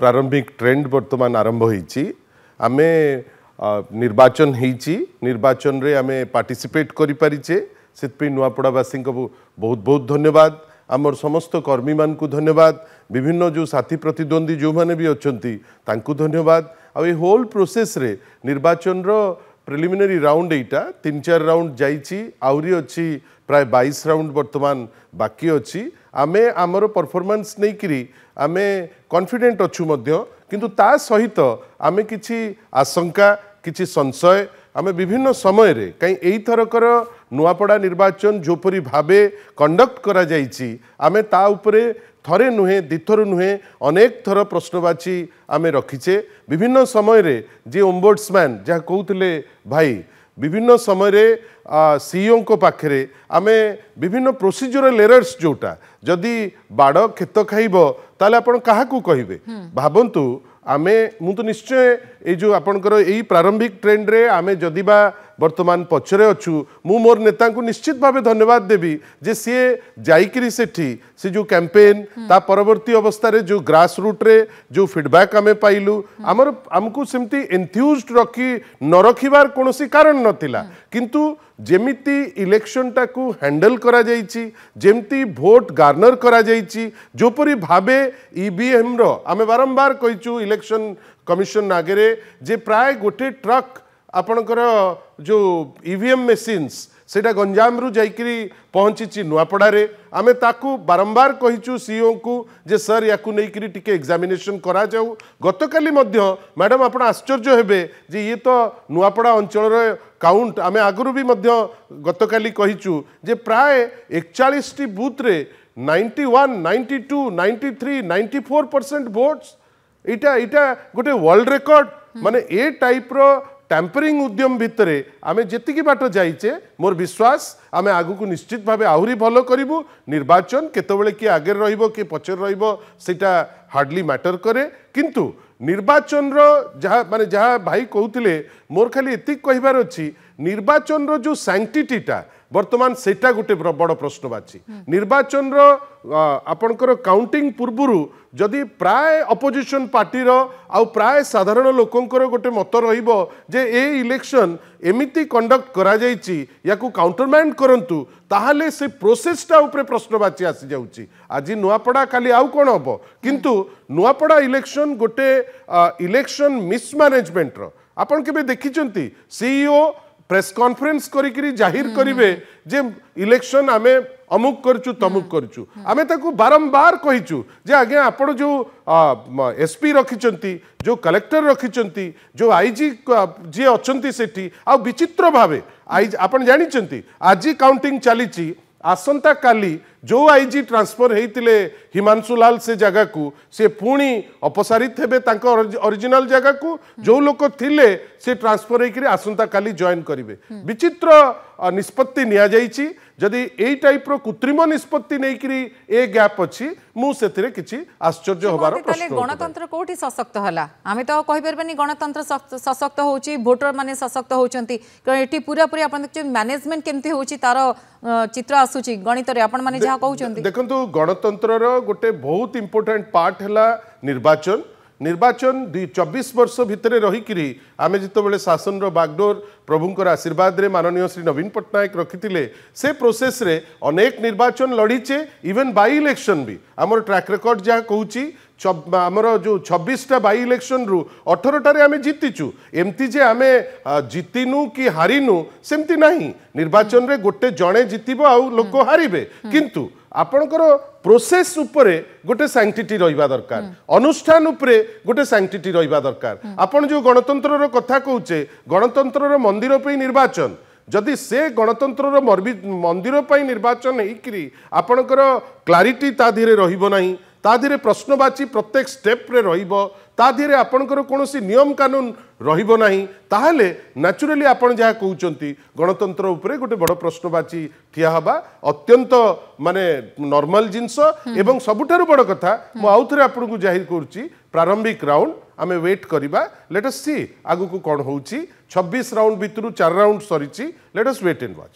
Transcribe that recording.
प्रारंभिक ट्रेंड वर्तमान आरंभ होईची आमे निर्वाचन होईची निर्वाचन रे आमे पार्टिसिपेट करि परिचे सेतपि नुआपड़ावासी को बहुत बहुत धन्यवाद आमर समस्त कर्मी मान को धन्यवाद विभिन्न जो साथी प्रतिद्वंदी जो माने भी अछंती तांको धन्यवाद आ होल प्रोसेस रे निर्वाचन रो प्रिलिमिनरी राउंड एटा 3-4 राउंड जाइची आउरी अछि प्राय 22 राउंड वर्तमान बाकी अछि आमे आमर परफॉर्मेंस नै करी आमे कॉन्फिडेंट अच्छु मध्य किंतु ता सहित आमे किछि आशंका किछि संशय आमे विभिन्न समय रे कहीं एई थरकर नुआपड़ा निर्वाचन जोपरी भाबे कंडक्ट करा जाइछि आमे ता उपरे थरे नुहे दिथर नुहे अनेक थर प्रश्नवाची आमे रखिछे विभिन्न समय रे जे ओम्बड्समैन जहाँ कहते भाई विभिन्न समय रे सीईओ को पाखरे आमे विभिन्न प्रोसीजरल एरर्स जोटा जदि बाड़ खेत खाइब ताले आपण काहाकू कहिबे भाबंतु आमे मु तो निश्चय ए जो आपनकर एई प्रारंभिक ट्रेंड रे आमे जदिबा वर्तमान पछरे अछु मु मोर नेता को निश्चित भावे धन्यवाद देवी जे सी जाइकरी सेठी से जो कैंपेन ता परवर्ती अवस्था रे जो ग्रास रूट रे जो फीडबैक आमे पाइलु हमर हमकु सेमती एंथ्यूज्ड रखी न रखिबार कोनोसी कारण नथिला किंतु जेमिति इलेक्शन टाकू हैंडल करा जाइछि जेमती वोट गार्नर करा जाइछि जोपरी भाबे ईवीएम रो आमे बारंबार कहिचु इलेक्शन कमिशन आगे जे प्राय गोटे ट्रक आपणकर जो ईवीएम मशीन्स सेटा गंजाम रु जाइकरी पहुंची नुआपड़ारे आमे ताकू बारंबार कहिचु सीईओ को जे सर याकू नेइकरी टिके एग्जामिनेशन करा जाऊ गतकाली मध्य मैडम आपण आश्चर्य हेबे जे ये तो नुआपड़ा अंचल रे काउंट आमे आगरु भी मध्य गतकाली कहिचु जे प्राय 41 टी बूथ रे 91 92 93 94% वोट्स इटा इटा गोटे वर्ल्ड रिकॉर्ड माने ए टाइप रो टैंपरिंग उद्यम भितरे आमे जेतिकी बाट जाइचे मोर विश्वास आमे आगु को निश्चित भावे आहुरी भलो करिवु निर्वाचन केतबेले कि आगे रहिबो कि पछर रहिबो सेटा हार्डली मैटर करे किंतु निर्वाचन रो जहाँ माने जहाँ भाई कहते मोर खाली एतिक कहिबार अछि निर्वाचन रो जो सैंक्टिटीटा वर्तमान सेटा गोटे बड़ प्रश्नवाची निर्वाचन रो आपणकर काउंटिंग पूर्वरु जदि प्राय अपोजिशन पार्टी रो आउ प्राय साधारण लोकंकर गोटे मत रहिबो जे ए इलेक्शन एमिति कंडक्ट करा जाइछि याकू काउंटरमैंड करंतु ताहाले से प्रोसेसटा उपरे प्रश्नवाची आसी जाउछि आज नुआपड़ा खाली आउ कोन हबो किंतु नुआपड़ा इलेक्शन गोटे इलेक्शन मिसमैनेजमेंट रो आपण केबे देखिचंती सीईओ प्रेस कॉन्फ्रेंस करी जाहिर करिवे जे इलेक्शन आमे अमुक करचु तमुक करचु आमे ताकू बारंबार कहिचु जे आगे आपण जो एसपी रखिचंती जो कलेक्टर रखिचंती जो आईजी जे अछंती सेठी आ विचित्र भावे आईजी आपण जानिचंती आजी काउंटिंग चलीची आसंता काली जो आईजी ट्रांसफर होइतिले हिमांशु लाल से जगह को से पुणी अपसारित हेबे तांको ओरिजिनल जगह को जो लोक थिले से ट्रांसफर होइकरी आसंता काली जॉइन करिवे विचित्र निष्पत्ति निया जाइछि जदि एई टाइप रो कृत्रिम निष्पत्ति नेइकरी ए गैप अछि मु सेथिरे किछि आश्चर्य होबार प्रश्न गणतंत्र कोठी सशक्त हला आमे तो कहि परबेनी गणतंत्र सशक्त होउची वोटर माने सशक्त होउचंती एठी पूरा पूरी आपण मैनेजमेंट केमती होउची तार चित्र आसुची गणित रे आपण माने जहा कहउचंती देखंतु गणतंत्र रो गोटे बहुत इंपोर्टेंट पार्ट हला निर्वाचन निर्वाचन 24 वर्ष भितरे रहीकरी आमे जितबेले शासन रो बागडोर प्रभुंकर आशीर्वाद रे माननीय श्री नवीन पट्टनायक रखिथिले से प्रोसेस रे अनेक निर्वाचन लड़ीचे इवन बाई इलेक्शन भी आमर ट्रैक रिकॉर्ड जहाँ कहूची आमर जो 26टा बाई इलेक्शन रु 18टारे आमे जीतीचु एमती जे आमे जीतीनु कि हारिनु सेमती नहीं निर्वाचन रे गोटे जणे जीतिबो आ लोक हारिबे किंतु आपणकर प्रोसेस उपरे गोटे सैंक्टिटी रहिबा दरकार अनुष्ठान उपरे गोटे सैंक्टिटी रहिबा दरकार आपण जो गणतंत्र रो कथा कहूचे गणतंत्र रो मंदिर पे निर्वाचन जदि से गणतंत्र रो मंदिर पे निर्वाचन हेकरी आपणकर क्लारिटी ता धीरे रहिबो नाही ता धीरे प्रश्नवाची प्रत्येक स्टेप रे रहिबो ता धीरे आपणकर कोनोसी नियम कानून रहिबो नाही ताहाले नेचुरली आपण जहाँ कहउचंती गणतंत्र उपरे गोटे बड़ प्रश्नवाची ठिया हबा अत्यंत माने नॉर्मल जिंस एवं सबुठारु बड़ कथा मु आउ थरे आपण को जाहिर करूची प्रारंभिक राउंड आमे वेट करिबा लेट अस सी आगु को कोन होउची 26 राउंड भितरु 4 राउंड सरीची let us wait and watch.